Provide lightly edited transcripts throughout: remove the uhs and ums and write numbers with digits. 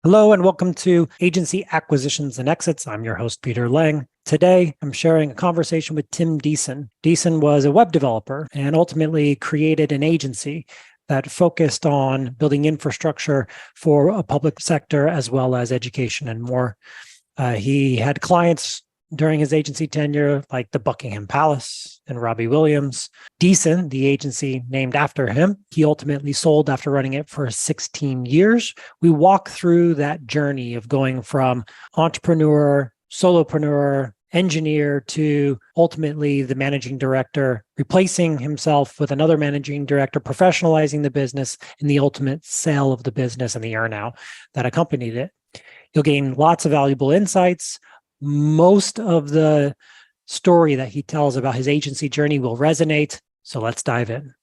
Hello and welcome to Agency Acquisitions and Exits. I'm your host, Peter Lang. Today, I'm sharing a conversation with Tim Deeson. Deeson was a web developer and ultimately created an agency that focused on building infrastructure for a public sector as well as education and more. He had clients during his agency tenure like the Buckingham Palace and Robbie Williams. Deeson, the agency named after him, he ultimately sold after running it for 16 years. We walk through that journey of going from entrepreneur, solopreneur, engineer to ultimately the managing director, replacing himself with another managing director, professionalizing the business, and the ultimate sale of the business and the earnout that accompanied it. You'll gain lots of valuable insights. Most of the story that he tells about his agency journey will resonate. So let's dive in.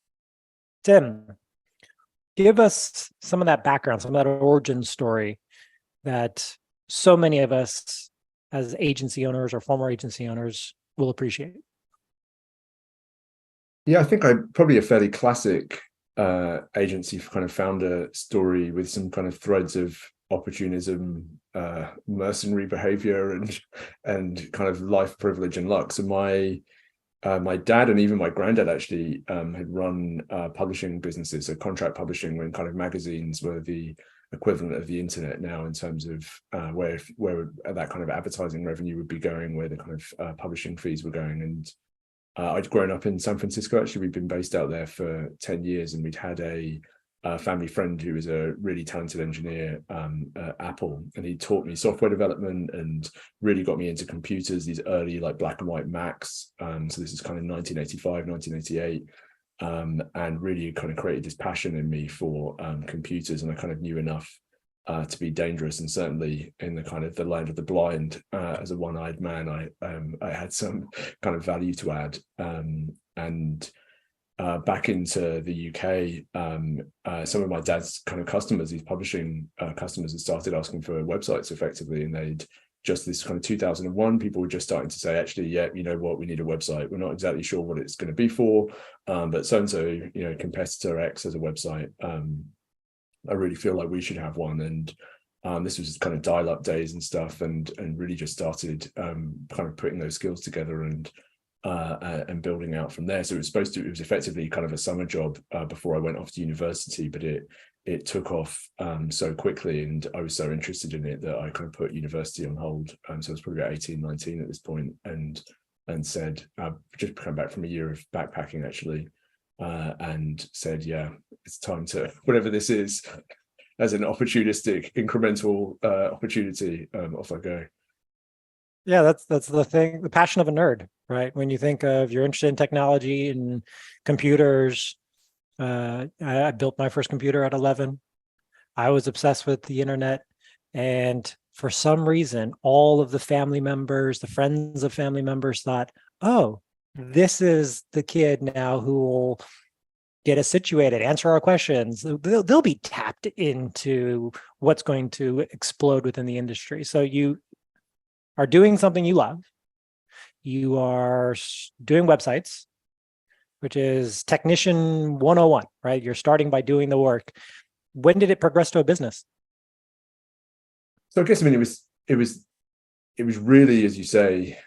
Tim, give us some of that background, some of that origin story that so many of us as agency owners or former agency owners will appreciate. Yeah, I think I'm probably a fairly classic agency kind of founder story with some kind of threads of opportunism, mercenary behavior, and kind of life privilege and luck. So my dad and even my granddad actually had run publishing businesses, so contract publishing, when kind of magazines were the equivalent of the internet now in terms of where that kind of advertising revenue would be going, where the kind of publishing fees were going. And I'd grown up in San Francisco. Actually, we'd been based out there for 10 years, and we'd had a family friend who was a really talented engineer at Apple, and he taught me software development and really got me into computers, these early like black and white Macs. So this is kind of 1985, 1988, and really kind of created this passion in me for computers. And I kind of knew enough to be dangerous, and certainly in the kind of the land of the blind, as a one-eyed man, I had some kind of value to add. And back into the UK, some of my dad's kind of customers, these publishing customers, had started asking for websites effectively, and they'd just this kind of 2001, people were just starting to say, actually, yeah, you know what, we need a website. We're not exactly sure what it's going to be for, but so-and-so, you know, competitor X has a website. I really feel like we should have one. And this was kind of dial-up days and stuff, and really just started kind of putting those skills together and building out from there. So it was effectively kind of a summer job before I went off to university, but it took off so quickly, and I was so interested in it that I kind of put university on hold. So I was probably about 18, 19 at this point, and said, just come back from a year of backpacking actually, and said, yeah, it's time to, whatever this is, as an opportunistic, incremental opportunity, off I go. Yeah, that's the thing, the passion of a nerd, right? When you think of you're interested in technology and computers, I built my first computer at 11. I was obsessed with the internet, and for some reason, all of the family members, the friends of family members thought, oh, this is the kid now who will get us situated, answer our questions. They'll be tapped into what's going to explode within the industry. So you are doing something you love. You are doing websites, which is technician 101, right? You're starting by doing the work. When did it progress to a business? So I guess, I mean, it was really, as you say,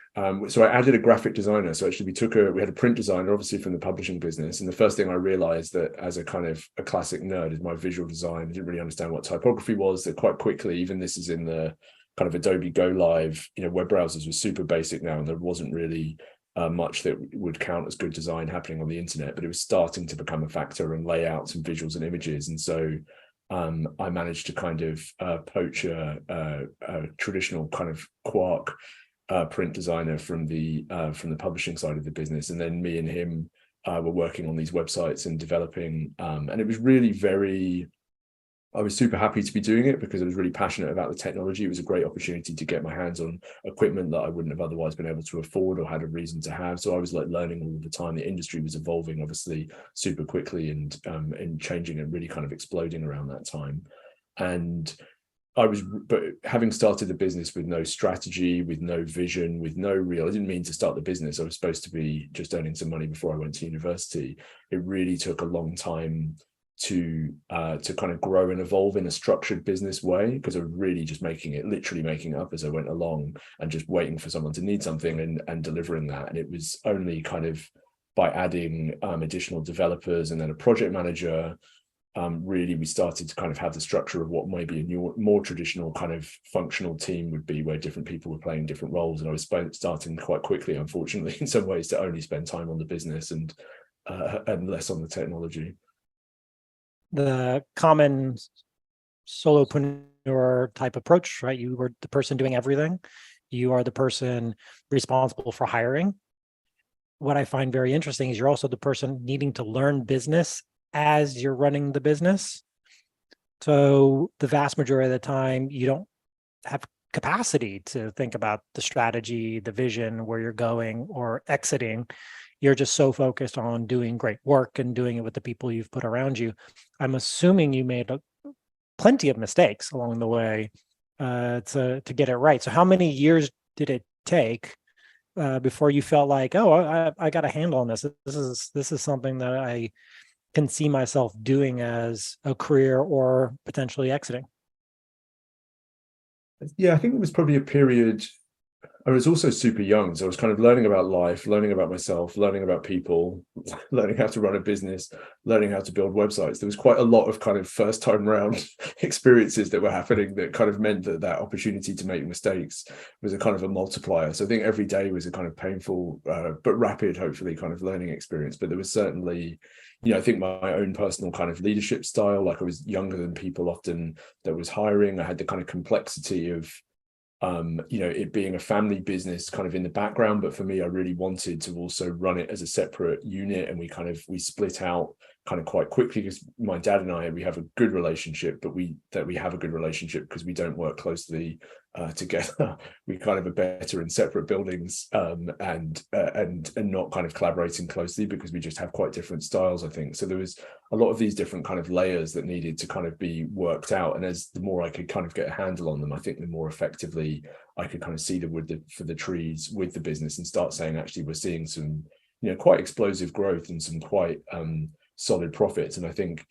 so I added a graphic designer. So actually we had a print designer, obviously from the publishing business. And the first thing I realized, that as a kind of a classic nerd, is my visual design. I didn't really understand what typography was. That quite quickly, even this is in the kind of Adobe Go Live, you know, web browsers were super basic now, and there wasn't really much that would count as good design happening on the internet, but it was starting to become a factor, and layouts and visuals and images. And so I managed to kind of poach a traditional kind of Quark print designer from the publishing side of the business, and then me and him were working on these websites and developing, and it was really I was super happy to be doing it because I was really passionate about the technology. It was a great opportunity to get my hands on equipment that I wouldn't have otherwise been able to afford or had a reason to have. So I was like learning all the time. The industry was evolving obviously super quickly, and changing and really kind of exploding around that time. And but having started the business with no strategy, with no vision, with no real, I didn't mean to start the business. I was supposed to be just earning some money before I went to university. It really took a long time to kind of grow and evolve in a structured business way, because I was really just literally making it up as I went along and just waiting for someone to need something and delivering that. And it was only kind of by adding additional developers and then a project manager, really we started to kind of have the structure of what maybe a more traditional kind of functional team would be, where different people were playing different roles. And I was starting quite quickly, unfortunately, in some ways, to only spend time on the business and less on the technology. The common solopreneur type approach, right? You were the person doing everything. You are the person responsible for hiring. What I find very interesting is you're also the person needing to learn business as you're running the business. So the vast majority of the time, you don't have capacity to think about the strategy, the vision, where you're going or exiting. You're just so focused on doing great work and doing it with the people you've put around you. I'm assuming you made plenty of mistakes along the way to get it right. So how many years did it take before you felt like, oh, I got a handle on this? This is something that I can see myself doing as a career or potentially exiting? Yeah, I think it was probably a period. I was also super young, so I was kind of learning about life, learning about myself, learning about people, learning how to run a business, learning how to build websites. There was quite a lot of kind of first time round experiences that were happening that kind of meant that opportunity to make mistakes was a kind of a multiplier. So I think every day was a kind of painful but rapid, hopefully, kind of learning experience. But there was certainly, I think my own personal kind of leadership style, like I was younger than people often that was hiring. I had the kind of complexity of it being a family business kind of in the background, but for me, I really wanted to also run it as a separate unit, and we split out kind of quite quickly, because my dad and I, we have a good relationship, but we have a good relationship because we don't work closely together. We kind of are better in separate buildings, and not kind of collaborating closely, because we just have quite different styles, I think. So there was a lot of these different kind of layers that needed to kind of be worked out, and as the more I could kind of get a handle on them, I think the more effectively I could kind of see the wood for the trees with the business, and start saying, actually, we're seeing some quite explosive growth and some quite solid profits. And I think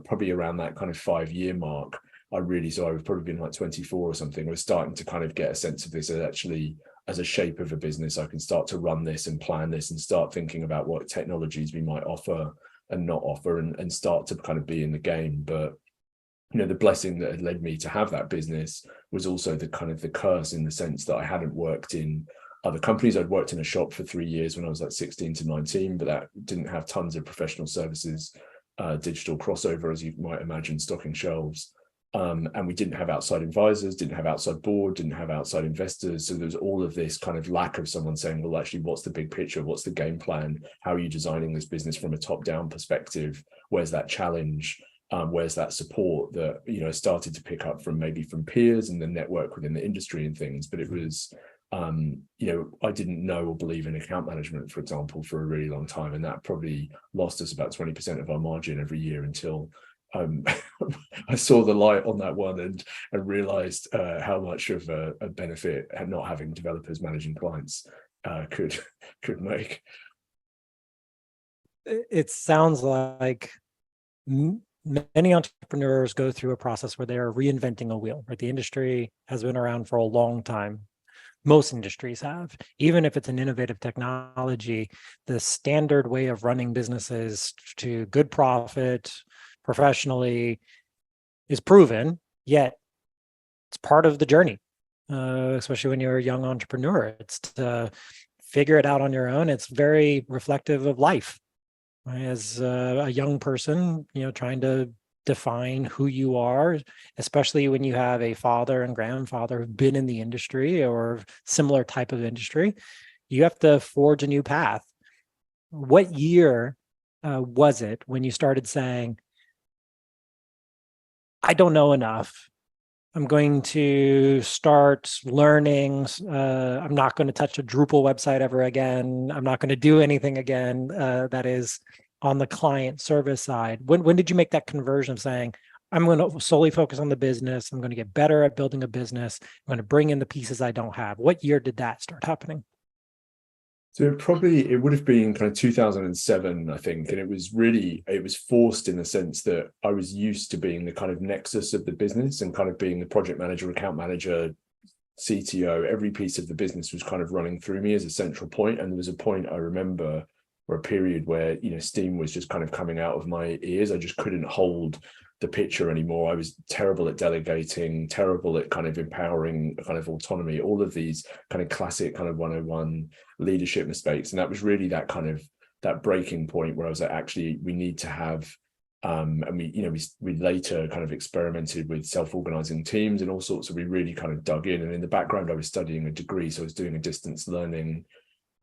probably around that kind of 5-year mark, I was probably been like 24 or something, I was starting to kind of get a sense of this as actually as a shape of a business. I can start to run this and plan this and start thinking about what technologies we might offer and not offer, and start to kind of be in the game. But the blessing that had led me to have that business was also the kind of the curse, in the sense that I hadn't worked in other companies. I'd worked in a shop for 3 years when I was like 16 to 19, but that didn't have tons of professional services, digital crossover, as you might imagine, stocking shelves. And we didn't have outside advisors, didn't have outside board, didn't have outside investors. So there's all of this kind of lack of someone saying, well, actually, what's the big picture? What's the game plan? How are you designing this business from a top-down perspective? Where's that challenge? Where's that support that, started to pick up from peers and the network within the industry and things. But it was, I didn't know or believe in account management, for example, for a really long time. And that probably lost us about 20% of our margin every year, until I saw the light on that one and realized how much of a benefit not having developers managing clients could make. It sounds like many entrepreneurs go through a process where they're reinventing a wheel, right? The industry has been around for a long time. Most industries have. Even if it's an innovative technology, the standard way of running businesses to good profit professionally is proven, yet it's part of the journey, especially when you're a young entrepreneur. It's to figure it out on your own. It's very reflective of life. Right? As a young person, trying to define who you are, especially when you have a father and grandfather who've been in the industry or similar type of industry, you have to forge a new path. What year was it when you started saying, I don't know enough, I'm going to start learning, I'm not going to touch a Drupal website ever again, I'm not going to do anything again that is on the client service side? When did you make that conversion of saying, I'm going to solely focus on the business, I'm going to get better at building a business, I'm going to bring in the pieces I don't have? What year did that start happening? So it would have been kind of 2007, I think, and it was forced in the sense that I was used to being the kind of nexus of the business and kind of being the project manager, account manager, CTO. Every piece of the business was kind of running through me as a central point, and there was a point I remember, or a period where steam was just kind of coming out of my ears. I just couldn't hold the picture anymore. I was terrible at delegating, terrible at kind of empowering kind of autonomy, all of these kind of classic kind of 101 leadership mistakes. And that was really that breaking point where I was like, actually, we need to have and we later kind of experimented with self-organizing teams and all sorts of, we really kind of dug in. And in the background, I was studying a degree. So I was doing a distance learning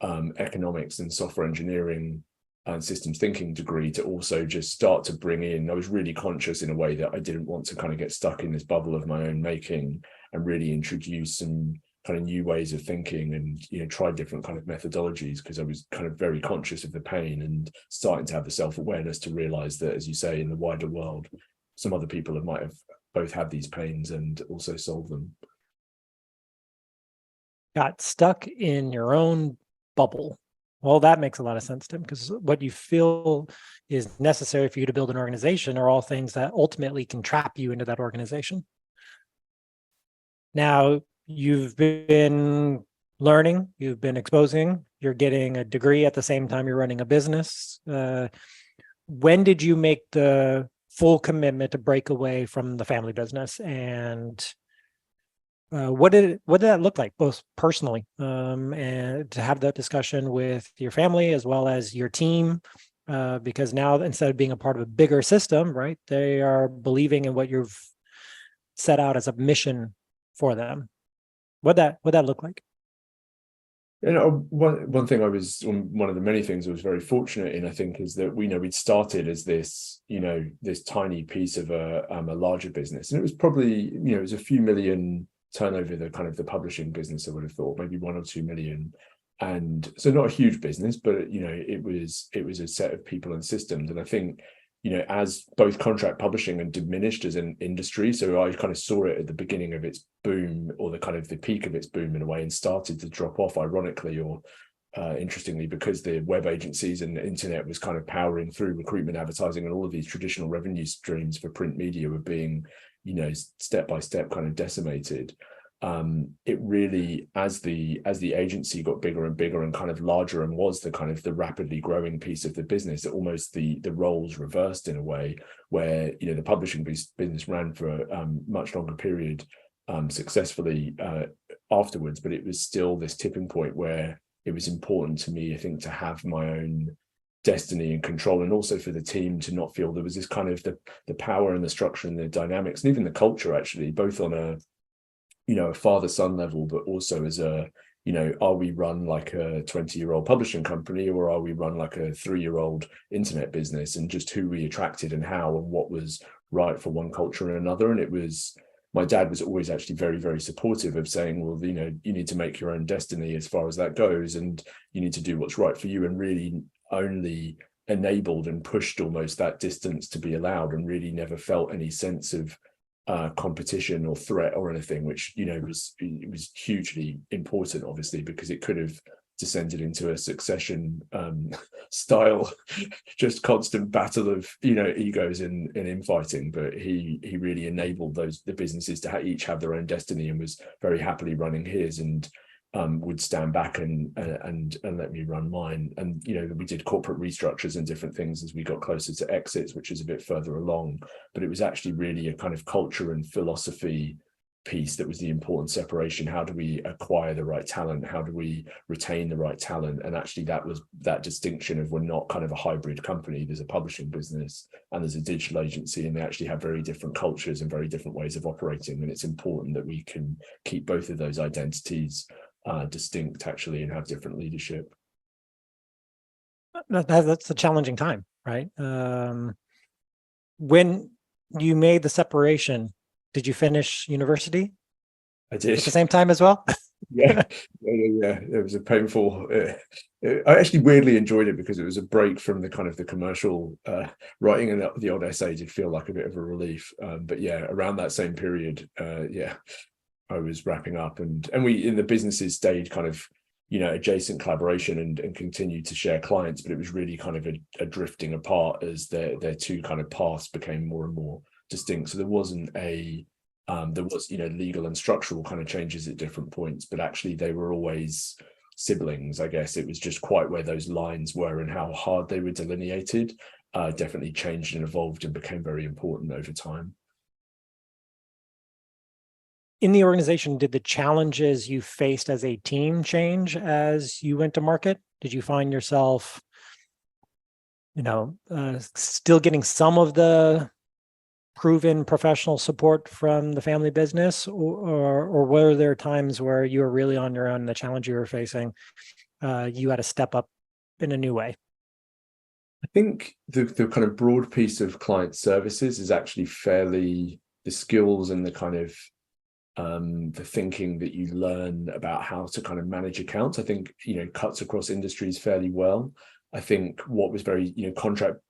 economics and software engineering and systems thinking degree to also just start to bring in. I was really conscious in a way that I didn't want to kind of get stuck in this bubble of my own making, and really introduce some kind of new ways of thinking and try different kind of methodologies, because I was kind of very conscious of the pain and starting to have the self-awareness to realize that, as you say, in the wider world, some other people might have both had these pains and also solved them. Got stuck in your own bubble. Well, that makes a lot of sense, Tim, because what you feel is necessary for you to build an organization are all things that ultimately can trap you into that organization. Now, you've been learning, you've been exposing, you're getting a degree at the same time you're running a business. When did you make the full commitment to break away from the family business? And what did that look like, both personally, and to have that discussion with your family as well as your team? Because now, instead of being a part of a bigger system, right, they are believing in what you've set out as a mission for them. What'd that look like? One thing one of the many things I was very fortunate in, I think, is that we'd started as this tiny piece of a larger business, and it was probably it was a few million turnover, the kind of the publishing business, I would have thought maybe 1 or 2 million, and so not a huge business, but it was a set of people and systems. And I think as both contract publishing and diminished as an industry, so I kind of saw it at the beginning of its boom, or the kind of the peak of its boom in a way, and started to drop off, ironically or interestingly, because the web agencies and the internet was kind of powering through recruitment, advertising, and all of these traditional revenue streams for print media were being step by step kind of decimated. It really, as the agency got bigger and bigger and kind of larger, and was the kind of the rapidly growing piece of the business, it almost the roles reversed in a way where the publishing business ran for a much longer period successfully afterwards, but it was still this tipping point where it was important to me, I think, to have my own destiny and control, and also for the team to not feel there was this kind of the power and the structure and the dynamics and even the culture, actually, both on a father-son level, but also as a are we run like a 20-year-old publishing company, or are we run like a 3-year-old internet business, and just who we attracted and how and what was right for one culture and another. And it was, my dad was always actually very, very supportive of saying, well, you need to make your own destiny as far as that goes, and you need to do what's right for you, and really only enabled and pushed almost that distance to be allowed, and really never felt any sense of competition or threat or anything, which was hugely important, obviously, because it could have descended into a Succession style just constant battle of egos and infighting. But he really enabled the businesses to each have their own destiny, and was very happily running his, and would stand back and let me run mine. And we did corporate restructures and different things as we got closer to exits, which is a bit further along. But it was actually really a kind of culture and philosophy piece that was the important separation. How do we acquire the right talent? How do we retain the right talent? And actually that was that distinction of, we're not kind of a hybrid company. There's a publishing business and there's a digital agency, and they actually have very different cultures and very different ways of operating. And it's important that we can keep both of those identities distinct, actually, and have different leadership. That's a challenging time, right? When you made the separation, did you finish university? I did. At the same time as well? Yeah. It was a painful. I actually weirdly enjoyed it, because it was a break from the kind of the commercial writing, and the odd essay did feel like a bit of a relief. But yeah, around that same period, I was wrapping up, and we in the businesses stayed kind of adjacent collaboration and continue to share clients, but it was really kind of a drifting apart as their two kind of paths became more and more distinct. So there wasn't there was legal and structural kind of changes at different points, but actually they were always siblings. I guess it was just quite where those lines were and how hard they were delineated definitely changed and evolved and became very important over time. In the organization, did the challenges you faced as a team change as you went to market? Did you find yourself, still getting some of the proven professional support from the family business, or were there times where you were really on your own and the challenge you were facing, you had to step up in a new way? I think the kind of broad piece of client services is actually fairly, the skills and the kind of the thinking that you learn about how to kind of manage accounts, I think, cuts across industries fairly well. I think what was very, contract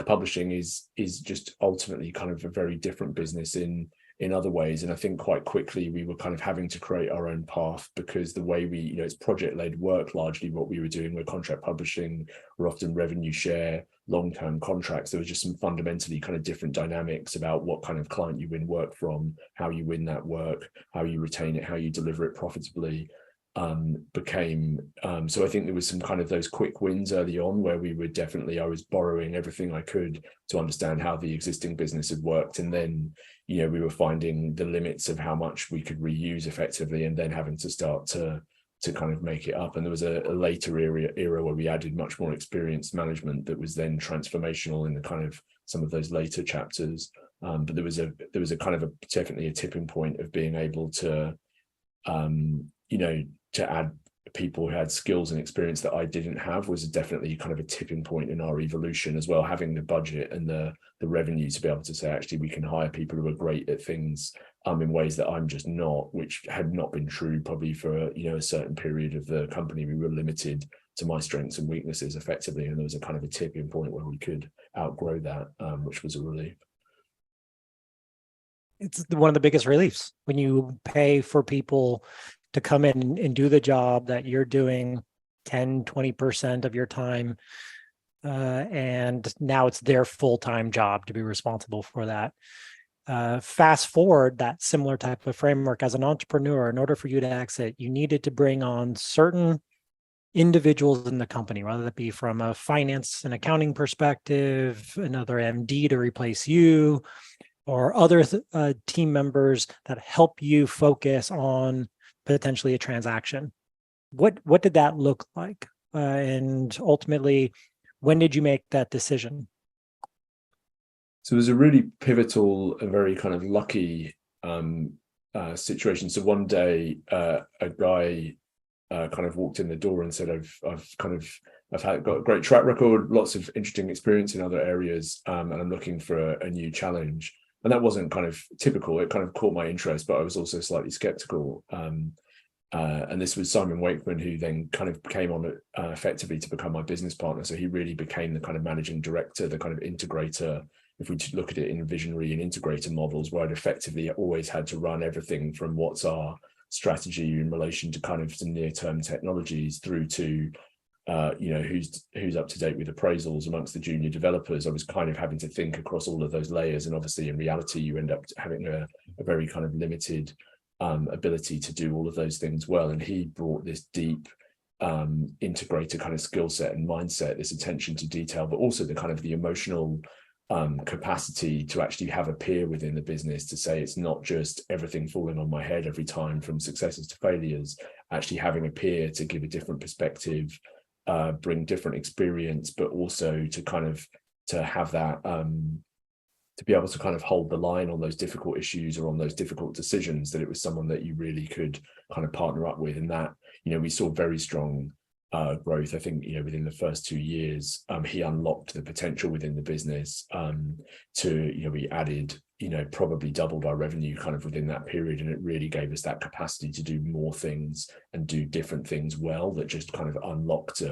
publishing is just ultimately kind of a very different business in other ways. And I think quite quickly we were kind of having to create our own path, because the way we, it's project-led work, largely what we were doing. We're contract publishing, we're often revenue share, long-term contracts. There was just some fundamentally kind of different dynamics about what kind of client you win work from, how you win that work, how you retain it, how you deliver it profitably. So I think there was some kind of those quick wins early on where I was borrowing everything I could to understand how the existing business had worked. And then, we were finding the limits of how much we could reuse effectively, and then having to start to kind of make it up. And there was a later era where we added much more experienced management that was then transformational in the kind of some of those later chapters. But there was a kind of definitely a tipping point of being able to, to add people who had skills and experience that I didn't have was definitely kind of a tipping point in our evolution as well. Having the budget and the revenue to be able to say, actually, we can hire people who are great at things in ways that I'm just not, which had not been true probably for, a certain period of the company. We were limited to my strengths and weaknesses effectively. And there was a kind of a tipping point where we could outgrow that, which was a relief. It's one of the biggest reliefs when you pay for people to come in and do the job that you're doing 10, 20% of your time. And now it's their full-time job to be responsible for that. Fast forward that similar type of framework as an entrepreneur, in order for you to exit, you needed to bring on certain individuals in the company, whether that be from a finance and accounting perspective, another MD to replace you, or other team members that help you focus on potentially a transaction. What did that look like? And ultimately, when did you make that decision? So it was a really pivotal and very kind of lucky situation. So one day, a guy kind of walked in the door and said, I've got a great track record, lots of interesting experience in other areas, and I'm looking for a new challenge. And that wasn't kind of typical. It kind of caught my interest, but I was also slightly skeptical. And this was Simon Wakeman, who then kind of came on effectively to become my business partner. So he really became the kind of managing director, the kind of integrator. If we look at it in visionary and integrator models, where I'd effectively always had to run everything from what's our strategy in relation to kind of some near-term technologies through to who's up to date with appraisals amongst the junior developers. I was kind of having to think across all of those layers, and obviously in reality you end up having a very kind of limited ability to do all of those things well. And he brought this deep integrator kind of skill set and mindset, this attention to detail, but also the kind of the emotional capacity to actually have a peer within the business, to say it's not just everything falling on my head every time from successes to failures, actually having a peer to give a different perspective, bring different experience, but also to kind of to have that to be able to kind of hold the line on those difficult issues or on those difficult decisions, that it was someone that you really could kind of partner up with. And that, we saw very strong growth. I think, within the first 2 years, he unlocked the potential within the business we added, probably doubled our revenue kind of within that period. And it really gave us that capacity to do more things and do different things well, that just kind of unlocked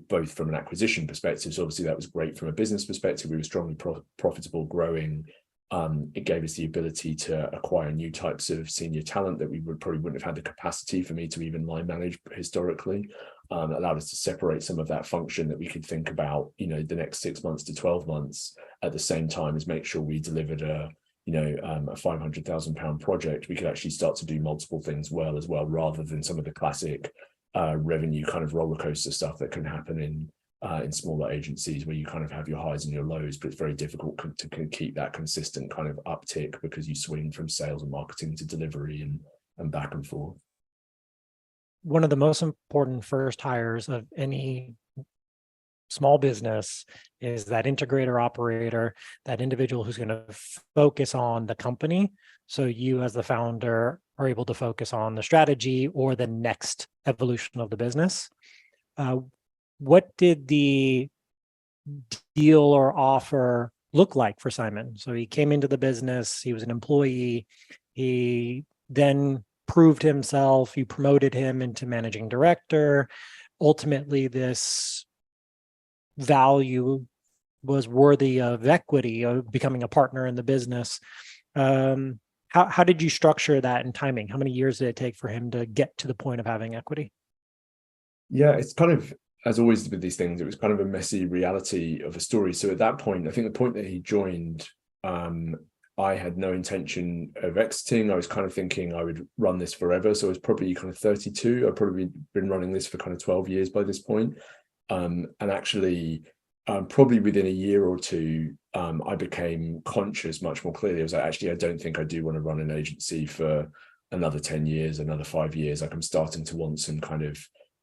both from an acquisition perspective. So obviously that was great from a business perspective. We were strongly profitable, growing, It gave us the ability to acquire new types of senior talent that we probably wouldn't have had the capacity for me to even line manage historically. Allowed us to separate some of that function that we could think about, the next 6 months to 12 months at the same time as make sure we delivered a £500,000 project. We could actually start to do multiple things well as well, rather than some of the classic revenue kind of roller coaster stuff that can happen in smaller agencies, where you kind of have your highs and your lows, but it's very difficult to keep that consistent kind of uptick because you swing from sales and marketing to delivery and back and forth. One of the most important first hires of any small business is that integrator operator, that individual who's going to focus on the company. So you as the founder are able to focus on the strategy or the next evolution of the business. What did the deal or offer look like for Simon? So he came into the business, he was an employee, he then proved himself, you promoted him into managing director. Ultimately, this value was worthy of equity, of becoming a partner in the business. How did you structure that in timing? How many years did it take for him to get to the point of having equity? Yeah, it's kind of, as always with these things, it was kind of a messy reality of a story. So at that point, I think the point that he joined, I had no intention of exiting. I was kind of thinking I would run this forever. So I was probably kind of 32. I'd probably been running this for kind of 12 years by this point. And actually, probably within a year or two, I became conscious much more clearly. I was like, actually, I don't think I do want to run an agency for another 10 years, another 5 years. Like, I'm starting to want some kind of,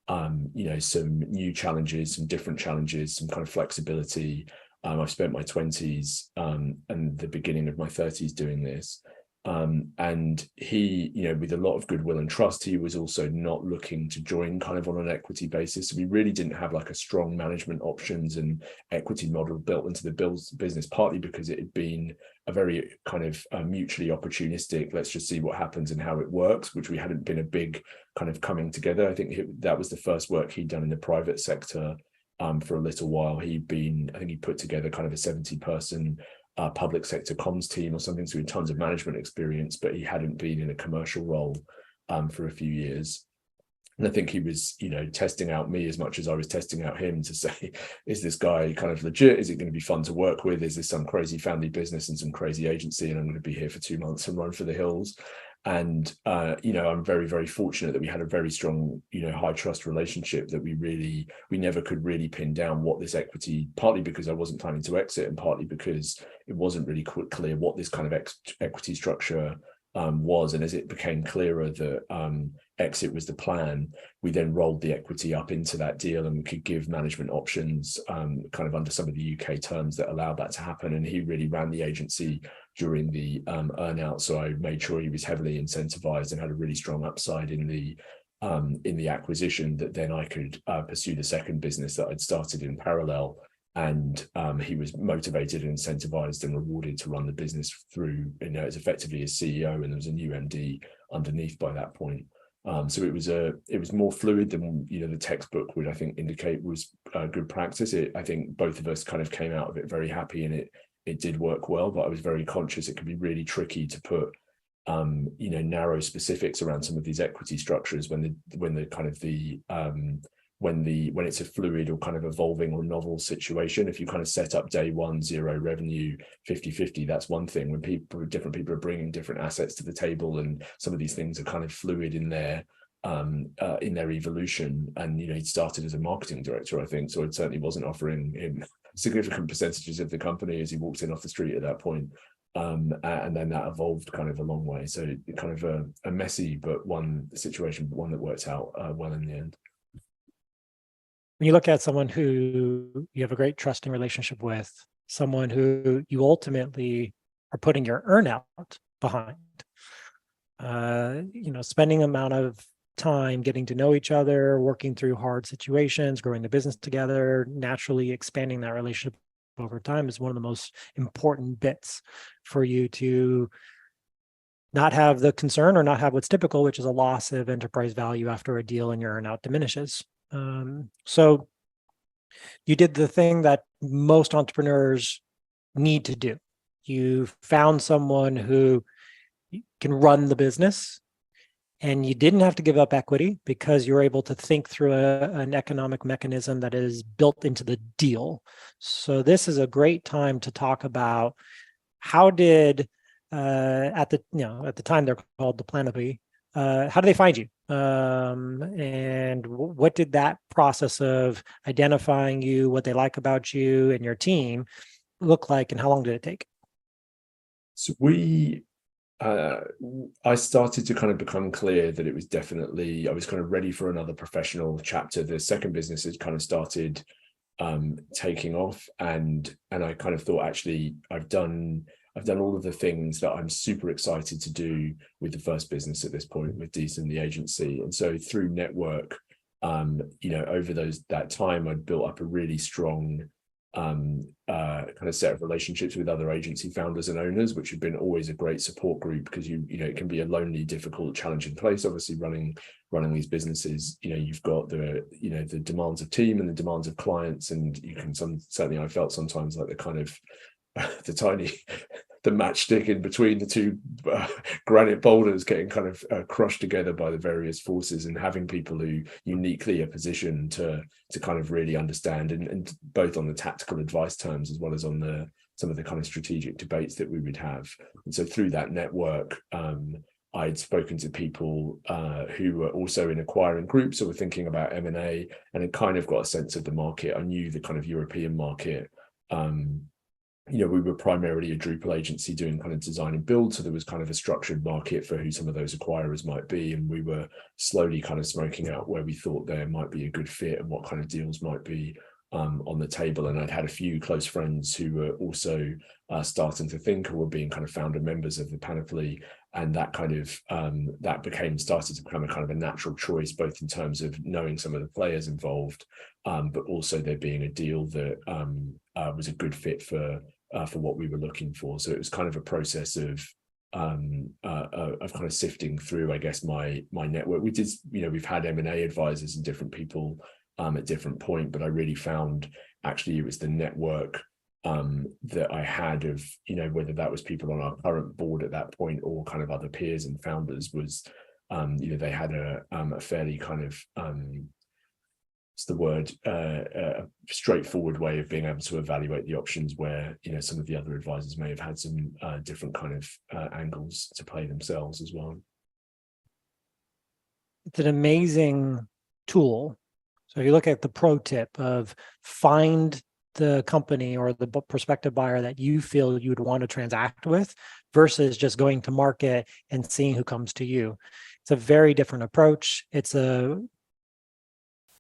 some new challenges, some different challenges, some kind of flexibility. I've spent my 20s and the beginning of my 30s doing this. And he, with a lot of goodwill and trust, he was also not looking to join kind of on an equity basis. So we really didn't have like a strong management options and equity model built into the business, partly because it had been a very kind of mutually opportunistic, let's just see what happens and how it works, which we hadn't been a big kind of coming together. I think that was the first work he'd done in the private sector for a little while. I think he put together kind of a 70-person public sector comms team or something, so he had tons of management experience, but he hadn't been in a commercial role for a few years. And I think he was, testing out me as much as I was testing out him to say, is this guy kind of legit? Is it going to be fun to work with? Is this some crazy family business and some crazy agency? And I'm going to be here for 2 months and run for the hills. And, I'm very, very fortunate that we had a very strong, high trust relationship that we never could really pin down what this equity, partly because I wasn't planning to exit and partly because it wasn't really clear what this kind of equity structure was. And as it became clearer that exit was the plan, we then rolled the equity up into that deal and we could give management options kind of under some of the UK terms that allowed that to happen. And he really ran the agency during the earn-out. So I made sure he was heavily incentivized and had a really strong upside in the acquisition, that then I could pursue the second business that I'd started in parallel. And he was motivated and incentivized and rewarded to run the business through, as effectively as CEO, and there was a new MD underneath by that point. So it was more fluid than the textbook would, I think, indicate was good practice. I think both of us kind of came out of it very happy, and it did work well. But I was very conscious it could be really tricky to put narrow specifics around some of these equity structures when it's a fluid or kind of evolving or novel situation. If you kind of set up day one, 0 revenue, 50-50, that's one thing. When different people are bringing different assets to the table, and some of these things are kind of fluid in their evolution. And he started as a marketing director, I think, so it certainly wasn't offering him significant percentages of the company as he walked in off the street at that point. And then that evolved kind of a long way. So kind of a messy but one situation, but one that worked out well in the end. When you look at someone who you have a great trusting relationship with, someone who you ultimately are putting your earnout behind, spending amount of time getting to know each other, working through hard situations, growing the business together, naturally expanding that relationship over time is one of the most important bits for you to not have the concern or not have what's typical, which is a loss of enterprise value after a deal and your earnout diminishes. So you did the thing that most entrepreneurs need to do. You found someone who can run the business, and you didn't have to give up equity because you're able to think through an economic mechanism that is built into the deal. So this is a great time to talk about how did at the time they're called the Planopy. How do they find you? And what did that process of identifying you, what they like about you and your team look like, and how long did it take? So I started to kind of become clear that it was definitely, I was kind of ready for another professional chapter. The second business had kind of started taking off, and I kind of thought, actually, I've done all of the things that I'm super excited to do with the first business at this point, with Deeson, the agency. And so through network, over that time, I'd built up a really strong kind of set of relationships with other agency founders and owners, which have been always a great support group, because it can be a lonely, difficult, challenging place. Obviously, running these businesses, you've got the demands of team and the demands of clients, and you can certainly I felt sometimes like the kind of the matchstick in between the two granite boulders getting kind of crushed together by the various forces, and having people who uniquely are positioned to kind of really understand, and both on the tactical advice terms as well as on some of the kind of strategic debates that we would have. And so through that network, I'd spoken to people who were also in acquiring groups or were thinking about M&A, and had kind of got a sense of the market. I knew the kind of European market. We were primarily a Drupal agency doing kind of design and build, so there was kind of a structured market for who some of those acquirers might be, and we were slowly kind of smoking out where we thought there might be a good fit and what kind of deals might be on the table. And I'd had a few close friends who were also starting to think, or were being kind of founder members of the Panoply, and that kind of started to become a kind of a natural choice, both in terms of knowing some of the players involved, but also there being a deal that was a good fit for what we were looking for. So it was kind of a process of kind of sifting through, I guess, my network. We've had M&A advisors and different people at different point, but I really found actually it was the network that I had of, whether that was people on our current board at that point or kind of other peers and founders, was they had a fairly kind of a straightforward way of being able to evaluate the options, where some of the other advisors may have had some different kind of angles to play themselves as well. It's an amazing tool. So you look at the pro tip of find the company or the prospective buyer that you feel you would want to transact with, versus just going to market and seeing who comes to you. It's a very different approach. It's a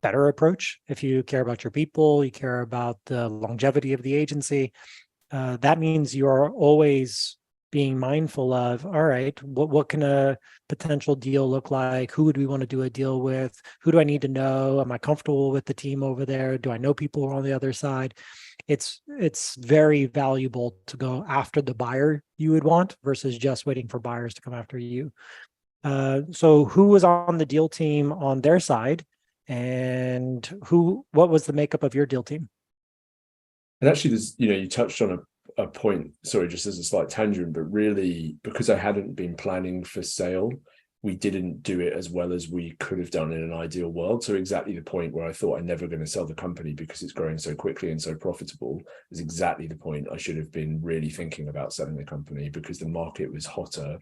better approach if you care about your people, you care about the longevity of the agency. That means you're always being mindful of, all right, what can a potential deal look like? Who would we want to do a deal with? Who do I need to know? Am I comfortable with the team over there? Do I know people on the other side? It's very valuable to go after the buyer you would want versus just waiting for buyers to come after you. So who was on the deal team on their side, and what was the makeup of your deal team? And actually, there's, you touched on a point, sorry, just as a slight tangent, but really, because I hadn't been planning for sale, we didn't do it as well as we could have done in an ideal world. So exactly the point where I thought I'm never going to sell the company because it's growing so quickly and so profitable is exactly the point I should have been really thinking about selling the company, because the market was hotter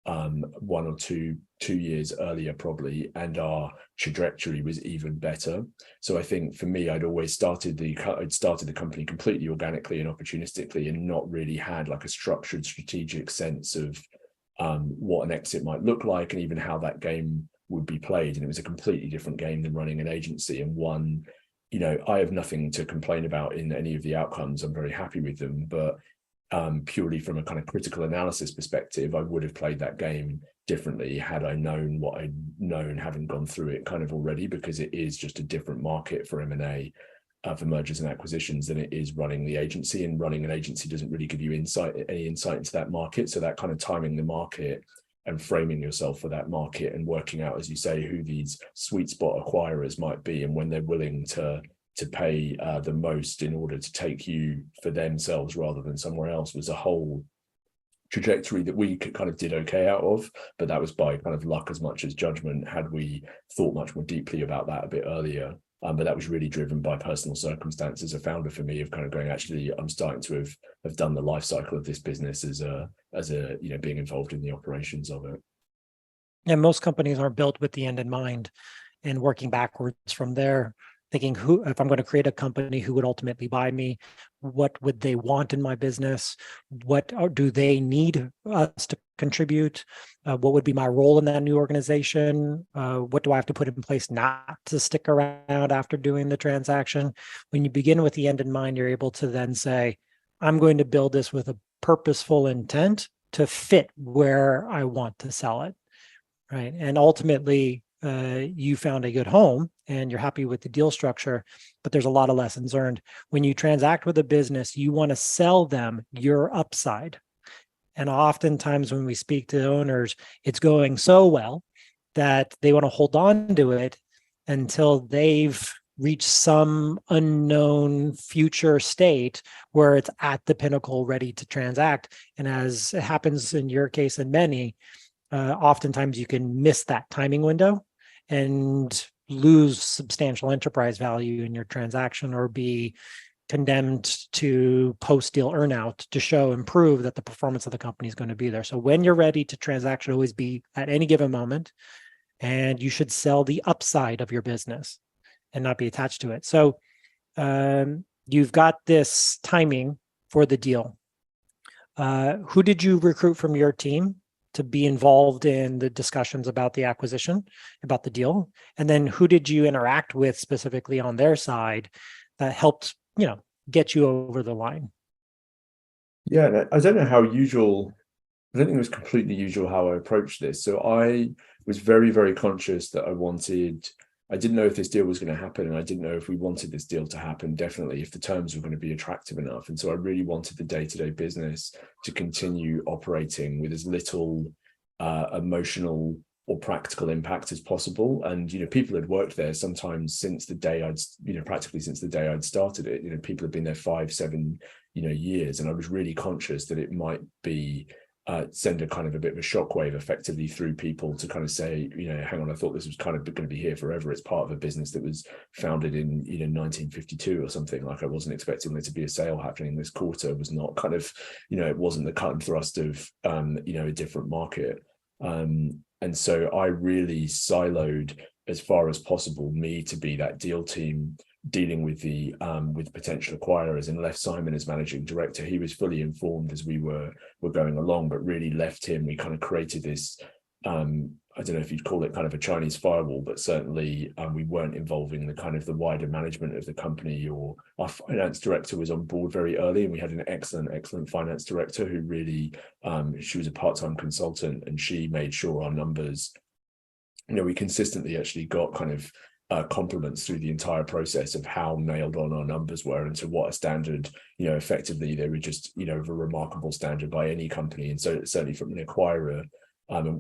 1 or 2 years earlier probably, and our trajectory was even better. So I think for me, I'd started the company completely organically and opportunistically, and not really had like a structured strategic sense of what an exit might look like, and even how that game would be played. And it was a completely different game than running an agency, and one, I have nothing to complain about in any of the outcomes. I'm very happy with them, but purely from a kind of critical analysis perspective, I would have played that game differently had I known what I'd known, having gone through it kind of already, because it is just a different market for M&A, for mergers and acquisitions, than it is running the agency. And running an agency doesn't really give you any insight into that market. So that kind of timing the market and framing yourself for that market, and working out, as you say, who these sweet spot acquirers might be, and when they're willing to to pay the most in order to take you for themselves rather than somewhere else was a whole trajectory that we kind of did okay out of, but that was by kind of luck as much as judgment. Had we thought much more deeply about that a bit earlier, but that was really driven by personal circumstance as a founder for me, of kind of going, actually, I'm starting to have done the life cycle of this business as a being involved in the operations of it. And most companies aren't built with the end in mind, and working backwards from there, thinking, who, if I'm going to create a company, who would ultimately buy me? What would they want in my business? What do they need us to contribute? What would be my role in that new organization? What do I have to put in place not to stick around after doing the transaction? When you begin with the end in mind, you're able to then say, I'm going to build this with a purposeful intent to fit where I want to sell it, right? And ultimately, you found a good home and you're happy with the deal structure, but there's a lot of lessons learned. When you transact with a business, you want to sell them your upside. And oftentimes when we speak to owners, it's going so well that they want to hold on to it until they've reached some unknown future state where it's at the pinnacle ready to transact. And as it happens in your case and many, oftentimes you can miss that timing window and lose substantial enterprise value in your transaction, or be condemned to post-deal earnout to show and prove that the performance of the company is going to be there. So when you're ready to transact, should always be at any given moment, and you should sell the upside of your business and not be attached to it. So you've got this timing for the deal. Who did you recruit from your team to be involved in the discussions about the acquisition, about the deal? And then who did you interact with specifically on their side that helped, get you over the line? Yeah, I don't know how usual. I don't think it was completely usual how I approached this. So I was very, very conscious that I didn't know if this deal was going to happen, and I didn't know if we wanted this deal to happen, definitely, if the terms were going to be attractive enough. And so I really wanted the day-to-day business to continue operating with as little emotional or practical impact as possible. And, people had worked there sometimes since the day practically since the day I'd started it. People had been there 5-7, years. And I was really conscious that it might be send a kind of a bit of a shockwave effectively through people to kind of say, hang on, I thought this was kind of going to be here forever. It's part of a business that was founded in 1952 or something. Like, I wasn't expecting there to be a sale happening this quarter. It was not kind of, it wasn't the cut and thrust of a different market. And so I really siloed as far as possible me to be that deal team dealing with the with potential acquirers, and left Simon as managing director. He was fully informed as we were going along, but really left him. We kind of created this I don't know if you'd call it kind of a Chinese firewall, but certainly we weren't involving the kind of the wider management of the company. Or our finance director was on board very early, and we had an excellent finance director who really she was a part-time consultant, and she made sure our numbers, we consistently actually got kind of compliments through the entire process of how nailed on our numbers were, and to what a standard, effectively they were just, of a remarkable standard by any company. And so certainly from an acquirer,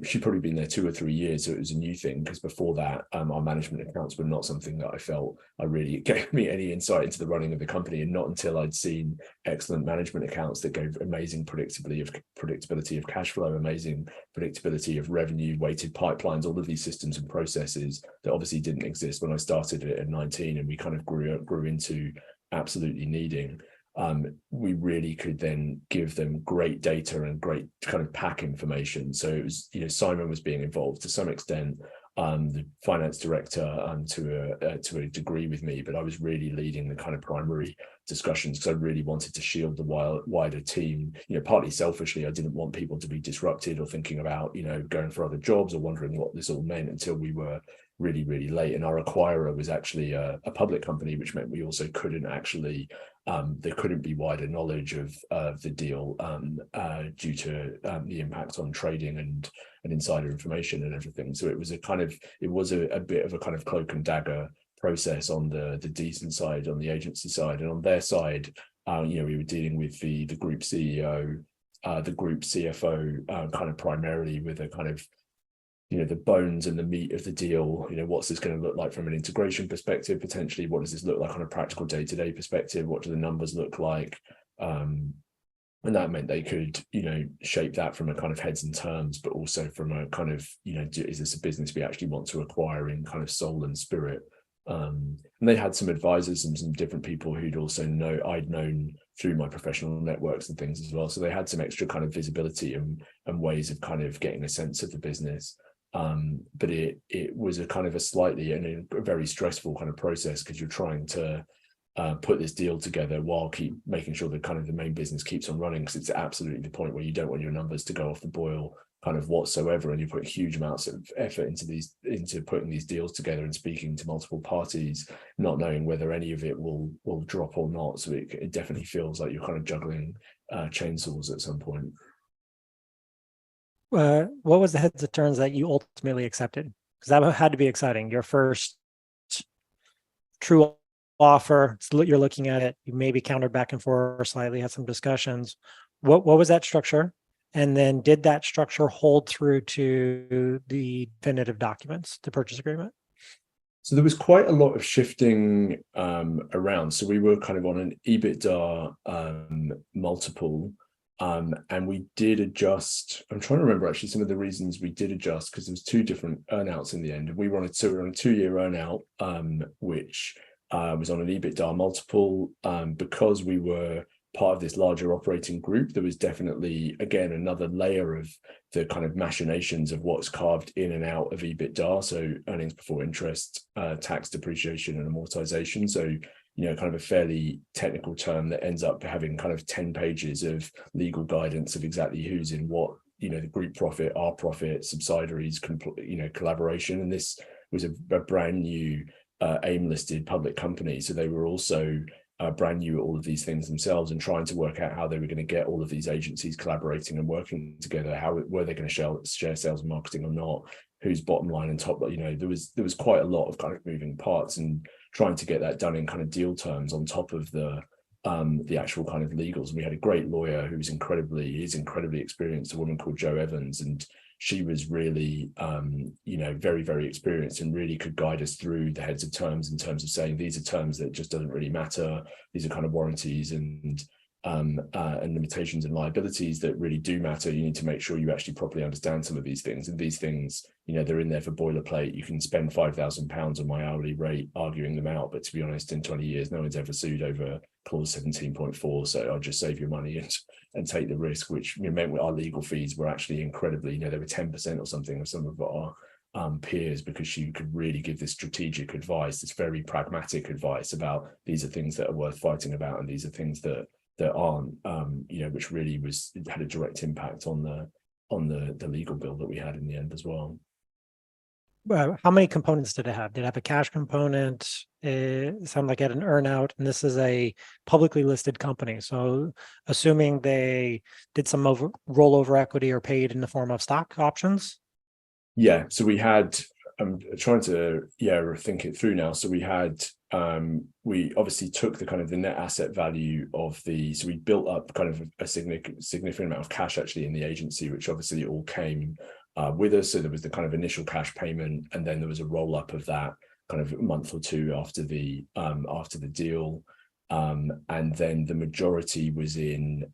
she'd probably been there 2 or 3 years, so it was a new thing, because before that, our management accounts were not something that I felt really gave me any insight into the running of the company. And not until I'd seen excellent management accounts that gave amazing predictability of cash flow, amazing predictability of revenue, weighted pipelines, all of these systems and processes that obviously didn't exist when I started it at 19, and we kind of grew into absolutely needing. We really could then give them great data and great kind of pack information. So it was, Simon was being involved to some extent, the finance director to a degree with me, but I was really leading the kind of primary discussions, because I really wanted to shield the wider team. Partly selfishly, I didn't want people to be disrupted or thinking about, going for other jobs or wondering what this all meant until we were really, really late. And our acquirer was actually a public company, which meant we also couldn't actually, there couldn't be wider knowledge of the deal due to the impact on trading and insider information and everything. So it was a bit of a kind of cloak and dagger process on the Deeson side, on the agency side. And on their side, we were dealing with the group CEO, the group CFO, kind of primarily with a kind of the bones and the meat of the deal. What's this going to look like from an integration perspective, potentially? What does this look like on a practical day-to-day perspective? What do the numbers look like? And that meant they could, shape that from a kind of heads and terms, but also from a kind of, is this a business we actually want to acquire in kind of soul and spirit? And they had some advisors and some different people who'd also I'd known through my professional networks and things as well. So they had some extra kind of visibility and ways of kind of getting a sense of the business. But it was a kind of a slightly and a very stressful kind of process, because you're trying to put this deal together while keep making sure that kind of the main business keeps on running, because it's absolutely the point where you don't want your numbers to go off the boil kind of whatsoever, and you put huge amounts of effort into putting these deals together and speaking to multiple parties, not knowing whether any of it will drop or not. So it definitely feels like you're kind of juggling chainsaws at some point. What was the heads of terms that you ultimately accepted? Because that had to be exciting. Your first true offer, you're looking at it, you maybe countered back and forth slightly, had some discussions. What was that structure? And then did that structure hold through to the definitive documents, the purchase agreement? So there was quite a lot of shifting around. So we were kind of on an EBITDA multiple, and we did adjust. I'm trying to remember actually some of the reasons we did adjust, because there was two different earnouts in the end, and we were on a 2-year earnout, which was on an EBITDA multiple. Because we were part of this larger operating group, there was definitely, again, another layer of the kind of machinations of what's carved in and out of EBITDA. So earnings before interest, tax, depreciation, and amortization. So, kind of a fairly technical term that ends up having kind of 10 pages of legal guidance of exactly who's in what, the group profit, our profit, subsidiaries, collaboration. And this was a brand new AIM-listed public company. So they were also brand new at all of these things themselves, and trying to work out how they were going to get all of these agencies collaborating and working together. How were they going to share sales and marketing or not? Whose bottom line and top? There was quite a lot of kind of moving parts, and trying to get that done in kind of deal terms on top of the actual kind of legals. And we had a great lawyer who was incredibly experienced, a woman called Jo Evans, and she was really, very, very experienced, and really could guide us through the heads of terms in terms of saying, these are terms that just doesn't really matter. These are kind of warranties and limitations and liabilities that really do matter. You need to make sure you actually properly understand some of these things. And these things, they're in there for boilerplate. You can spend £5,000 on my hourly rate arguing them out, but to be honest, in 20 years, no one's ever sued over clause 17.4. So I'll just save your money and take the risk, which meant our legal fees were actually incredibly, they were 10% or something of some of our peers, because she could really give this strategic advice, this very pragmatic advice about, these are things that are worth fighting about, and these are things that aren't, which really had a direct impact on the legal bill that we had in the end as well. How many components did it have? Did it have a cash component? It sounded like it had an earnout, and this is a publicly listed company. So assuming they did some rollover equity or paid in the form of stock options? Yeah, so we had, I'm trying to think it through now. So we had, we obviously took the kind of the net asset value of so we built up kind of a significant amount of cash actually in the agency, which obviously all came with us. So there was the kind of initial cash payment, and then there was a roll up of that kind of a month or two after the deal. And then the majority was in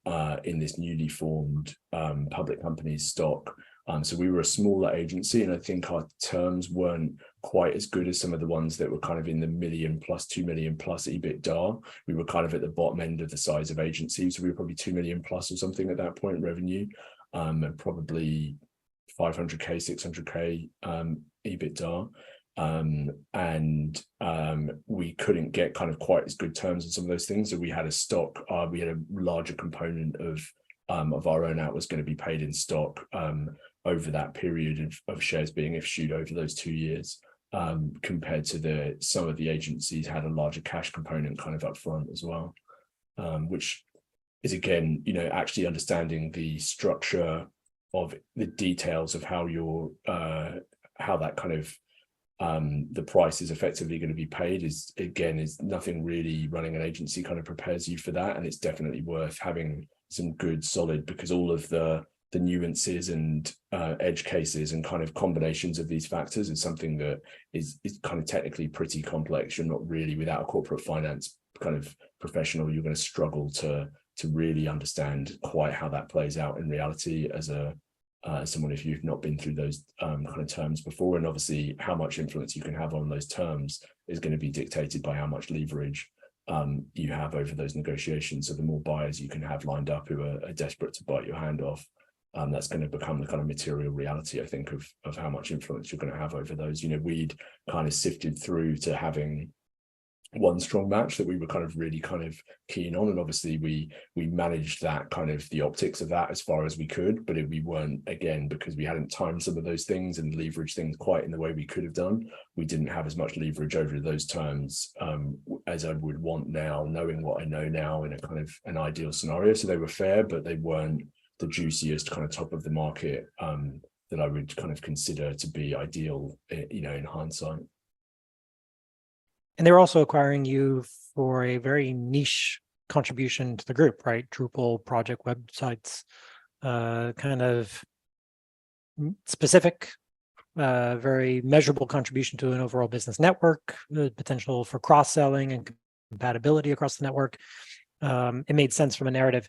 this newly formed public company's stock. So we were a smaller agency, and I think our terms weren't quite as good as some of the ones that were kind of in the $1 million+, $2 million+ EBITDA. We were kind of at the bottom end of the size of agencies. So we were probably $2 million+ or something at that point in revenue, and probably 500K, 600K EBITDA. And we couldn't get kind of quite as good terms on some of those things. So we had we had a larger component of our earnout was going to be paid in stock over that period of shares being issued over those 2 years, compared to some of the agencies had a larger cash component kind of up front as well, which is, again, actually understanding the structure of the details of how that kind of the price is effectively going to be paid is nothing really running an agency kind of prepares you for that. And it's definitely worth having some good solid, because all of the the nuances and edge cases and kind of combinations of these factors is something that is kind of technically pretty complex. You're not really, without a corporate finance kind of professional, you're going to struggle to really understand quite how that plays out in reality as someone, if you've not been through those kind of terms before. And obviously how much influence you can have on those terms is going to be dictated by how much leverage you have over those negotiations. So the more buyers you can have lined up who are desperate to bite your hand off, that's going to become the kind of material reality, I think, of how much influence you're going to have over those. We'd kind of sifted through to having one strong match that we were kind of really kind of keen on, and obviously we managed that kind of the optics of that as far as we could, but we weren't, again, because we hadn't timed some of those things and leveraged things quite in the way we could have done, we didn't have as much leverage over those terms as I would want now, knowing what I know now in a kind of an ideal scenario. So they were fair, but they weren't the juiciest kind of top of the market that I would kind of consider to be ideal, in hindsight. And they're also acquiring you for a very niche contribution to the group, right? Drupal project websites, kind of specific, very measurable contribution to an overall business network, the potential for cross-selling and compatibility across the network. It made sense from a narrative.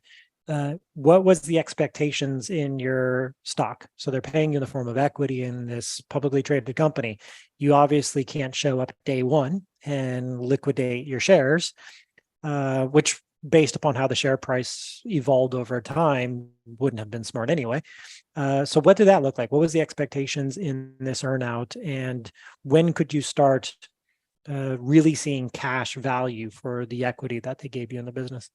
What was the expectations in your stock? So they're paying you in the form of equity in this publicly traded company. You obviously can't show up day one and liquidate your shares, which, based upon how the share price evolved over time, wouldn't have been smart anyway. So what did that look like? What was the expectations in this earnout? And when could you start really seeing cash value for the equity that they gave you in the business?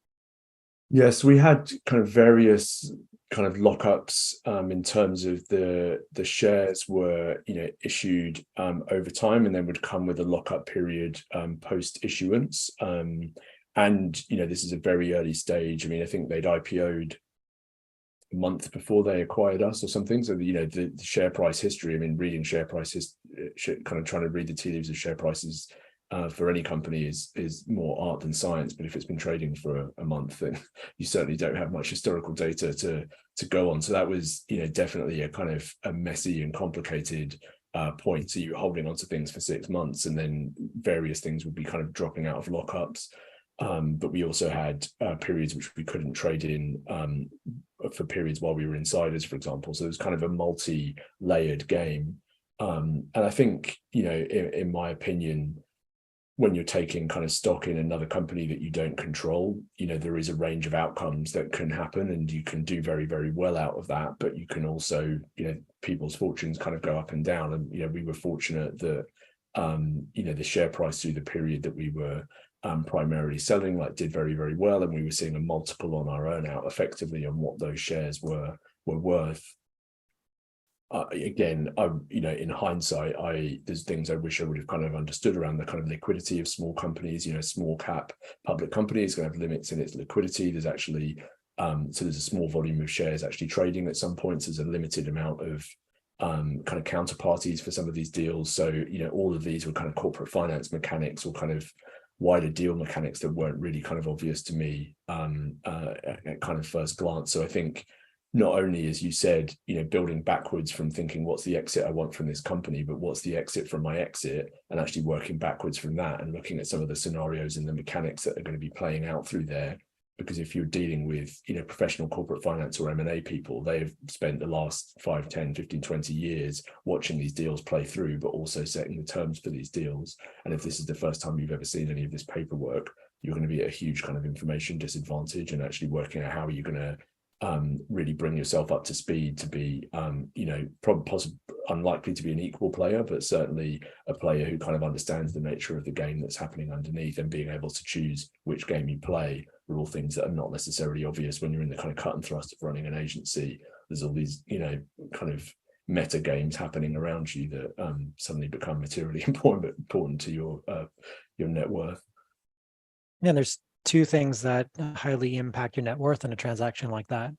Yes, we had kind of various kind of lockups in terms of the shares were issued over time, and then would come with a lockup period post issuance. And this is a very early stage. I mean, I think they'd IPO'd a month before they acquired us or something. So the share price history. I mean, reading share prices, kind of trying to read the tea leaves of share prices for any company is more art than science. But if it's been trading for a month, then you certainly don't have much historical data to go on. So that was definitely a kind of a messy and complicated point. So you were holding on to things for 6 months, and then various things would be kind of dropping out of lockups. But we also had periods which we couldn't trade in for periods while we were insiders, for example. So it was kind of a multi-layered game. And I think, in my opinion, when you're taking kind of stock in another company that you don't control, there is a range of outcomes that can happen, and you can do very, very well out of that. But you can also, people's fortunes kind of go up and down. And, we were fortunate that, the share price through the period that we were primarily selling did very, very well. And we were seeing a multiple on our earnout effectively on what those shares were worth. Again, in hindsight, there's things I wish I would have kind of understood around the kind of liquidity of small companies. Small cap public companies going to have limits in its liquidity. There's actually so there's a small volume of shares actually trading at some points. There's a limited amount of kind of counterparties for some of these deals. So all of these were kind of corporate finance mechanics or kind of wider deal mechanics that weren't really kind of obvious to me at kind of first glance. So I think, not only, as you said, building backwards from thinking what's the exit I want from this company, but what's the exit from my exit, and actually working backwards from that and looking at some of the scenarios and the mechanics that are going to be playing out through there. Because if you're dealing with, professional corporate finance or M&A people, they've spent the last 5, 10, 15, 20 years watching these deals play through, but also setting the terms for these deals. And if this is the first time you've ever seen any of this paperwork, you're going to be at a huge kind of information disadvantage, and actually working out how you're going to really bring yourself up to speed to be, probably unlikely to be an equal player, but certainly a player who kind of understands the nature of the game that's happening underneath, and being able to choose which game you play are all things that are not necessarily obvious when you're in the kind of cut and thrust of running an agency. There's all these, kind of meta games happening around you that suddenly become materially important to your net worth. Yeah, there's two things that highly impact your net worth in a transaction like that.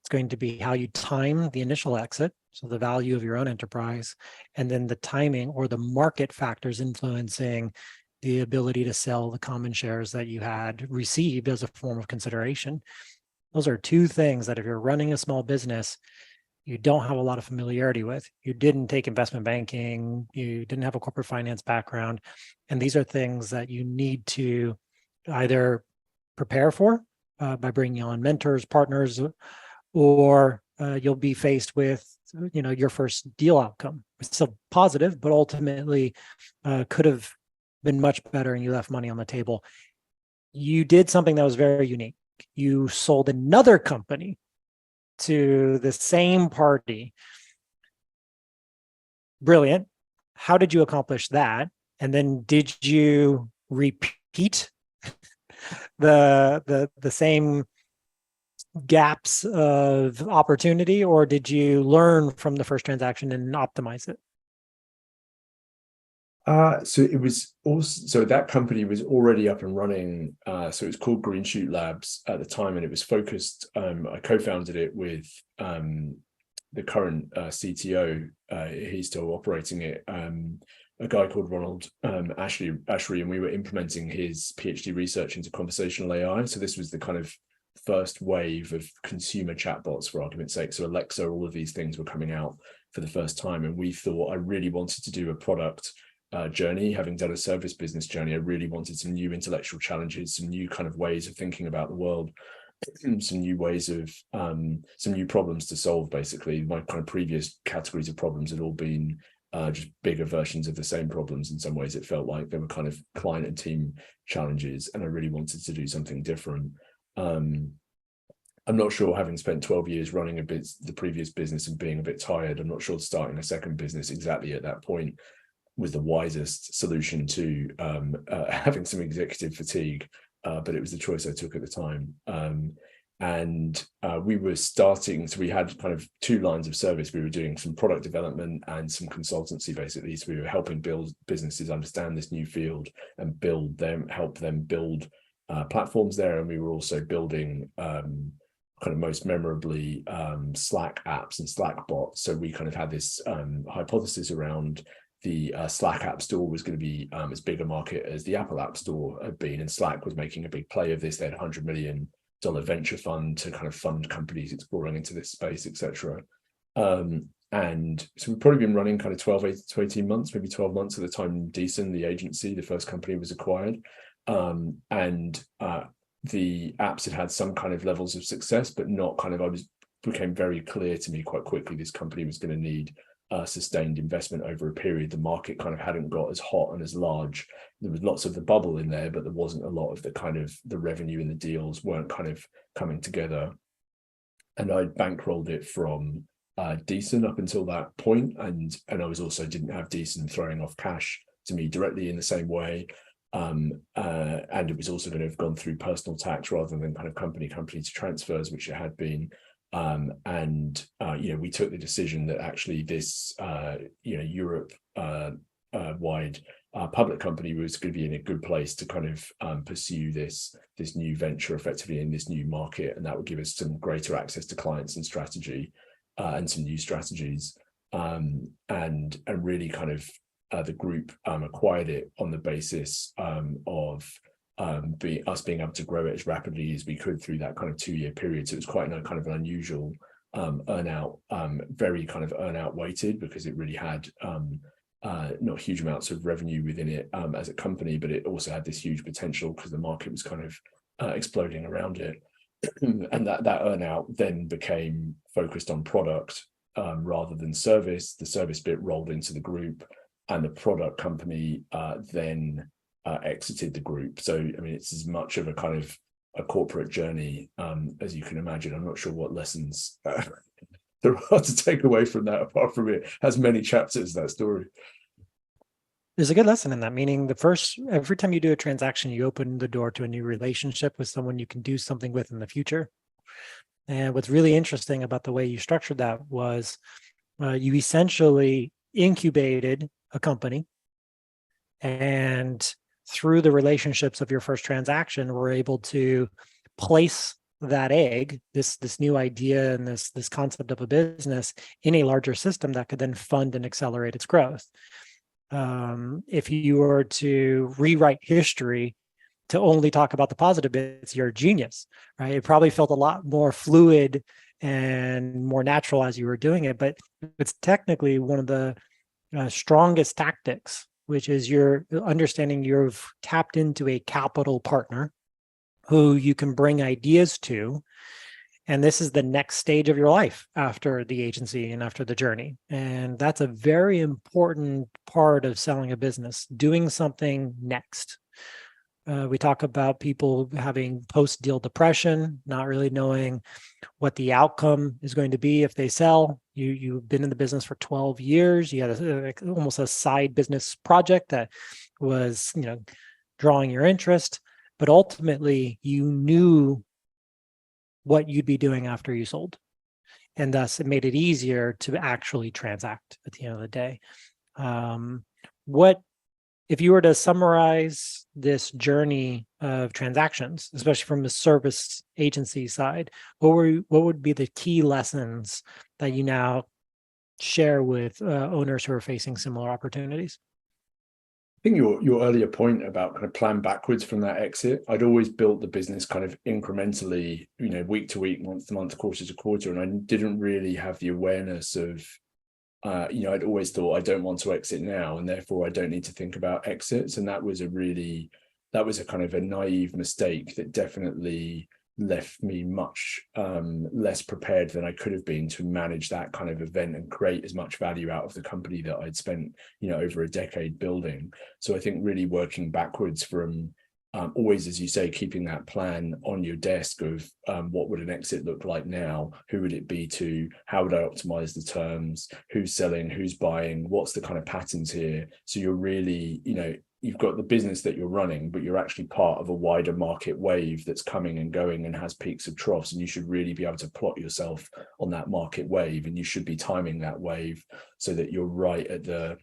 It's going to be how you time the initial exit, so the value of your own enterprise, and then the timing or the market factors influencing the ability to sell the common shares that you had received as a form of consideration. Those are two things that if you're running a small business, you don't have a lot of familiarity with. You didn't take investment banking, you didn't have a corporate finance background. And these are things that you need to either prepare for by bringing on mentors, partners, or you'll be faced with your first deal outcome. It's still positive, but ultimately could have been much better and you left money on the table. You did something that was very unique. You sold another company to the same party. Brilliant. How did you accomplish that? And then did you repeat the same gaps of opportunity, or did you learn from the first transaction and optimize it? So it was also, so that company was already up and running. So it was called Green Shoot Labs at the time, and it was focused. I co-founded it with the current CTO. He's still operating it. A guy called Ronald Ashry, and we were implementing his PhD research into conversational AI. So this was the kind of first wave of consumer chatbots, for argument's sake. So Alexa, all of these things were coming out for the first time, and we thought I really wanted to do a product journey. Having done a service business journey, I really wanted some new intellectual challenges, some new kind of ways of thinking about the world, some new ways of some new problems to solve. Basically, my kind of previous categories of problems had all been just bigger versions of the same problems. In some ways, it felt like they were kind of client and team challenges, and I really wanted to do something different. I'm not sure, having spent 12 years running the previous business and being a bit tired, I'm not sure starting a second business exactly at that point was the wisest solution to having some executive fatigue, but it was the choice I took at the time. And we were starting, so we had kind of two lines of service. We were doing some product development and some consultancy, basically. So we were helping build businesses understand this new field and help them build platforms there. And we were also building kind of most memorably Slack apps and Slack bots. So we kind of had this hypothesis around the Slack App Store was going to be as big a market as the Apple App Store had been, and Slack was making a big play of this. They had $100 million venture fund to kind of fund companies exploring into this space, etc. And so we've probably been running kind of 12 to 18 months, maybe 12 months at the time. Deeson, the agency, the first company, was acquired, and the apps had some kind of levels of success, but not kind of. Became very clear to me quite quickly this company was going to need sustained investment over a period. The market kind of hadn't got as hot and as large. There was lots of the bubble in there, but there wasn't a lot of the kind of the revenue and the deals weren't kind of coming together. And I bankrolled it from Deeson up until that point, and I was also didn't have Deeson throwing off cash to me directly in the same way. And it was also going to have gone through personal tax rather than kind of company to transfers, which it had been. We took the decision that actually this Europe wide public company was going to be in a good place to kind of pursue this new venture effectively in this new market, and that would give us some greater access to clients and strategy and some new strategies, and really kind of the group acquired it on the basis of being able to grow it as rapidly as we could through that kind of 2-year period. So it was quite kind of an unusual earnout, very kind of earnout weighted, because it really had not huge amounts of revenue within it as a company, but it also had this huge potential because the market was kind of exploding around it. And that earnout then became focused on product rather than service. The service bit rolled into the group, and the product company then exited the group. So, I mean, it's as much of a kind of a corporate journey as you can imagine. I'm not sure what lessons there are to take away from that, apart from it has many chapters, that story. There's a good lesson in that, meaning every time you do a transaction, you open the door to a new relationship with someone you can do something with in the future. And what's really interesting about the way you structured that was you essentially incubated a company, and through the relationships of your first transaction, we're able to place that egg, this new idea and this concept of a business, in a larger system that could then fund and accelerate its growth. If you were to rewrite history to only talk about the positive bits, you're a genius, right? It probably felt a lot more fluid and more natural as you were doing it, but it's technically one of the strongest tactics, which is you're understanding you've tapped into a capital partner who you can bring ideas to. And this is the next stage of your life after the agency and after the journey. And that's a very important part of selling a business, doing something next. We talk about people having post-deal depression, not really knowing what the outcome is going to be if they sell. You've been in the business for 12 years. You had almost a side business project that was, drawing your interest, but ultimately you knew what you'd be doing after you sold. And thus it made it easier to actually transact at the end of the day. If you were to summarize this journey of transactions, especially from the service agency side, what would be the key lessons that you now share with owners who are facing similar opportunities? I think your earlier point about kind of plan backwards from that exit, I'd always built the business kind of incrementally, week to week, month to month, quarter to quarter, and I didn't really have the awareness of I'd always thought I don't want to exit now, and therefore I don't need to think about exits. And that was a kind of a naive mistake that definitely left me much less prepared than I could have been to manage that kind of event and create as much value out of the company that I'd spent, over a decade building. So I think really working backwards from always, as you say, keeping that plan on your desk of what would an exit look like now? Who would it be to? How would I optimize the terms? Who's selling? Who's buying? What's the kind of patterns here? So you're really, you've got the business that you're running, but you're actually part of a wider market wave that's coming and going and has peaks and troughs. And you should really be able to plot yourself on that market wave, and you should be timing that wave so that you're right at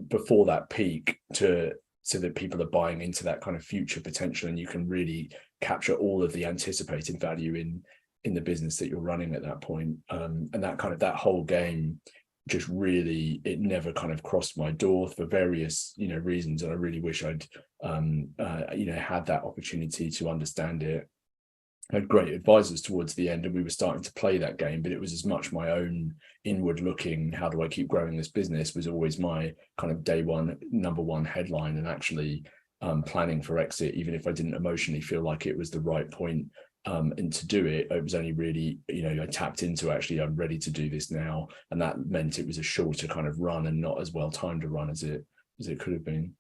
before that peak so that people are buying into that kind of future potential, and you can really capture all of the anticipated value in the business that you're running at that point. And that whole game just really, it never kind of crossed my door for various, reasons. And I really wish I'd, had that opportunity to understand it. I had great advisors towards the end, and we were starting to play that game, but it was as much my own inward looking, how do I keep growing this business, was always my kind of day one, number one headline. And actually planning for exit, even if I didn't emotionally feel like it was the right point and to do it, it was only really, I tapped into actually, I'm ready to do this now. And that meant it was a shorter kind of run and not as well timed a run as it could have been.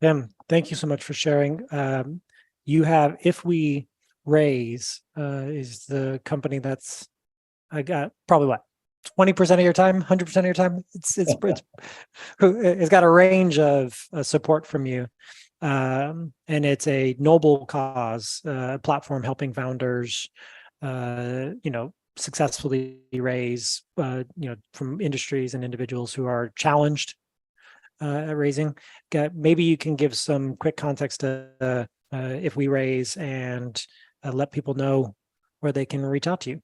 Tim, thank you so much for sharing. You have, If We Raise, is the company that's, I got probably 20% of your time, 100% of your time. It's got a range of support from you. And it's a noble cause, platform helping founders, successfully raise, from industries and individuals who are challenged at raising. Maybe you can give some quick context to If We Raise and let people know where they can reach out to you.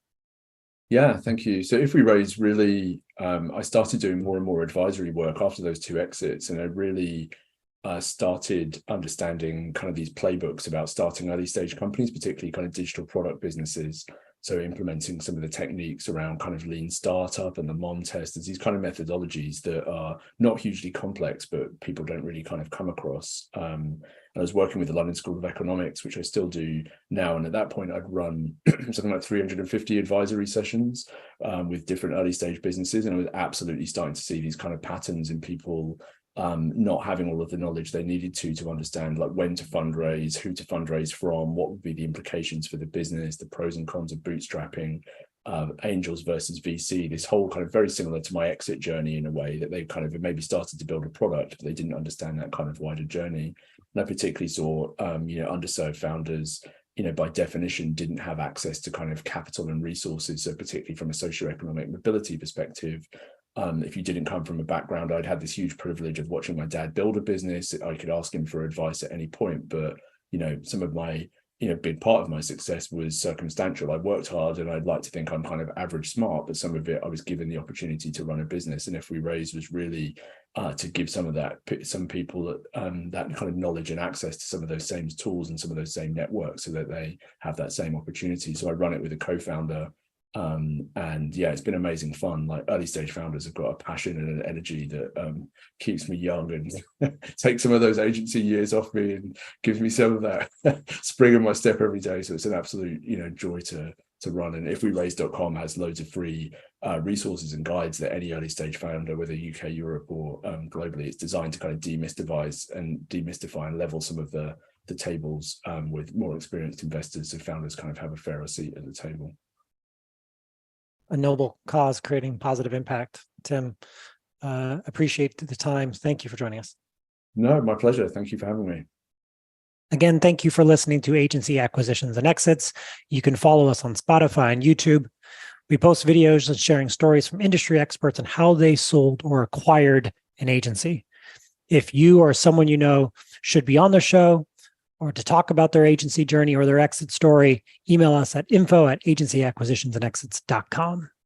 Yeah, thank you. So If We Raise, really, I started doing more and more advisory work after those two exits, and I really started understanding kind of these playbooks about starting early stage companies, particularly kind of digital product businesses. So implementing some of the techniques around kind of lean startup and the MOM test, as these kind of methodologies that are not hugely complex, but people don't really kind of come across. I was working with the London School of Economics, which I still do now. And at that point, I'd run something like 350 advisory sessions with different early stage businesses. And I was absolutely starting to see these kind of patterns in people not having all of the knowledge they needed to understand, like when to fundraise, who to fundraise from, what would be the implications for the business, the pros and cons of bootstrapping, angels versus VC, this whole kind of very similar to my exit journey in a way, that they kind of maybe started to build a product, but they didn't understand that kind of wider journey. And I particularly saw, underserved founders, by definition, didn't have access to kind of capital and resources. So particularly from a socioeconomic mobility perspective, if you didn't come from a background, I'd had this huge privilege of watching my dad build a business. I could ask him for advice at any point, but some of my big part of my success was circumstantial. I worked hard, and I'd like to think I'm kind of average smart, but some of it I was given the opportunity to run a business. And If We Raise was really to give some people that kind of knowledge and access to some of those same tools and some of those same networks, so that they have that same opportunity. So I run it with a co-founder. And yeah, it's been amazing fun. Like, early stage founders have got a passion and an energy that keeps me young and takes some of those agency years off me and gives me some of that spring in my step every day. So it's an absolute joy to run. And ifweraise.com has loads of free resources and guides that any early stage founder, whether UK, Europe, or globally, it's designed to kind of demystify and level some of the tables with more experienced investors, so founders kind of have a fairer seat at the table. A noble cause, creating positive impact. Tim, appreciate the time. Thank you for joining us. No, my pleasure. Thank you for having me. Again, thank you for listening to Agency Acquisitions and Exits. You can follow us on Spotify and YouTube. We post videos and sharing stories from industry experts on how they sold or acquired an agency. If you or someone you know should be on the show, or to talk about their agency journey or their exit story, email us at info@agencyacquisitionsandexits.com.